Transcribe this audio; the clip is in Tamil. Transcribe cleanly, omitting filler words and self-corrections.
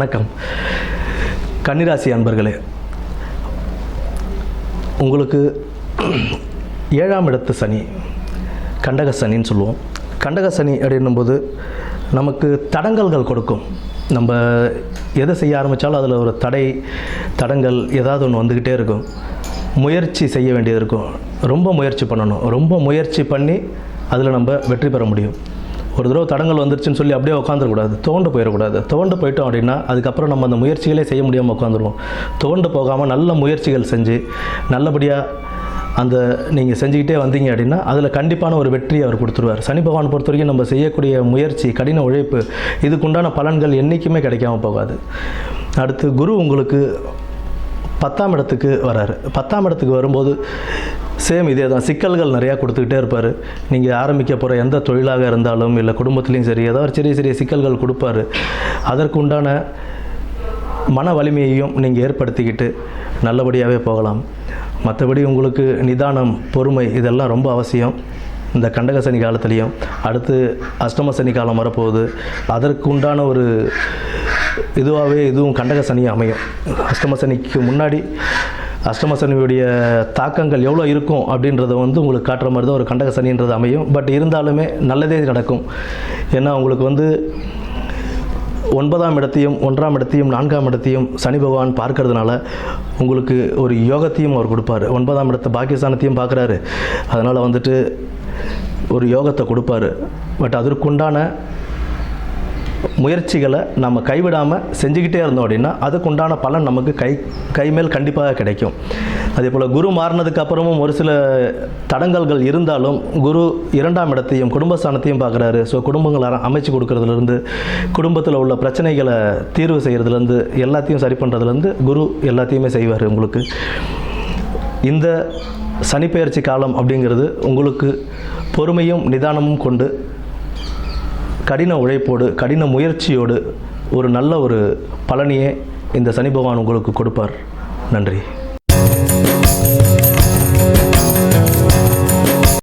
வணக்கம் கன்னிராசி அன்பர்களே, உங்களுக்கு 7ஆம் இடத்து சனி, கண்டக சனின்னு சொல்லுவோம். கண்டக சனி அப்படின்னும்போது நமக்கு தடங்கல்கள் கொடுக்கும். நம்ம எதை செய்ய ஆரம்பித்தாலும் அதில் ஒரு தடங்கள் ஏதாவது ஒன்று வந்துக்கிட்டே இருக்கும். முயற்சி செய்ய வேண்டியது இருக்கும். ரொம்ப முயற்சி பண்ணணும். ரொம்ப முயற்சி பண்ணி அதில் நம்ம வெற்றி பெற முடியும். ஒரு தடவை தடங்கள் வந்துருச்சுன்னு சொல்லி அப்படியே உட்காந்துடக்கூடாது, தோண்டு போயிடக்கூடாது. தோண்டு போயிட்டோம் அப்படின்னா அதுக்கப்புறம் நம்ம அந்த முயற்சிகளே செய்ய முடியாமல் உட்காந்துருவோம். தோண்டு போகாமல் நல்ல முயற்சிகள் செஞ்சு நல்லபடியாக அந்த நீங்கள் செஞ்சுக்கிட்டே வந்தீங்க அப்படின்னா அதில் கண்டிப்பான ஒரு வெற்றி அவர் கொடுத்துருவார். சனி பகவான் பொறுத்த வரைக்கும் நம்ம செய்யக்கூடிய முயற்சி, கடின உழைப்பு, இதுக்குண்டான பலன்கள் என்றைக்குமே கிடைக்காமல் போகாது. அடுத்து குரு உங்களுக்கு 10ஆம் இடத்துக்கு வராரு. 10ஆம் இடத்துக்கு வரும்போது சேம் இதே தான், சிக்கல்கள் நிறையா கொடுத்துக்கிட்டே இருப்பார். நீங்கள் ஆரம்பிக்க போகிற எந்த தொழிலாக இருந்தாலும் இல்லை குடும்பத்துலேயும் சரி, ஏதாவது சிறிய சிறிய சிக்கல்கள் கொடுப்பார். அதற்கு உண்டான மன வலிமையையும் நீங்கள் ஏற்படுத்திக்கிட்டு நல்லபடியாகவே போகலாம். மற்றபடி உங்களுக்கு நிதானம், பொறுமை இதெல்லாம் ரொம்ப அவசியம் இந்த கண்டக சனி காலத்துலேயும். அடுத்து அஷ்டம சனி காலம் வரப்போகுது. அதற்கு உண்டான ஒரு இதுவும் கண்டக சனி அமையும். அஷ்டம சனிக்கு முன்னாடி அஷ்டம சனியுடைய தாக்கங்கள் எவ்வளோ இருக்கும் அப்படின்றத உங்களுக்கு காட்டுற மாதிரி தான் ஒரு கண்டக சனின்றது அமையும். பட் இருந்தாலுமே நல்லதே நடக்கும். ஏன்னா உங்களுக்கு 9ஆம் இடத்தையும் 1ஆம் இடத்தையும் 4ஆம் இடத்தையும் சனி பகவான் பார்க்கறதுனால உங்களுக்கு ஒரு யோகத்தையும் அவர் கொடுப்பார். 9ஆம் இடத்தை பாக்கியஸ்தானத்தையும் பார்க்குறாரு. அதனால் ஒரு யோகத்தை கொடுப்பார். பட் அதற்குண்டான முயற்சிகளை நம்ம கைவிடாமல் செஞ்சுக்கிட்டே இருந்தோம் அப்படின்னா அதுக்குண்டான பலன் நமக்கு கைமேல் கண்டிப்பாக கிடைக்கும். அதே போல் குரு மாறினதுக்கு அப்புறமும் ஒரு சில தடங்கல்கள் இருந்தாலும் குரு 2ஆம் இடத்தையும் குடும்பஸ்தானத்தையும் பார்க்குறாரு. ஸோ குடும்பங்களை அமைச்சு கொடுக்கறதுலேருந்து, குடும்பத்தில் உள்ள பிரச்சனைகளை தீர்வு செய்கிறதுலேருந்து, எல்லாத்தையும் சரி பண்ணுறதுலேருந்து குரு எல்லாத்தையுமே செய்வார். உங்களுக்கு இந்த சனிப்பெயர்ச்சி காலம் அப்படிங்கிறது உங்களுக்கு பொறுமையும் நிதானமும் கொண்டு கடின உழைப்போடு, கடின முயற்சியோடு ஒரு நல்ல ஒரு பலனையே இந்த சனி பகவான் உங்களுக்கு கொடுப்பார். நன்றி.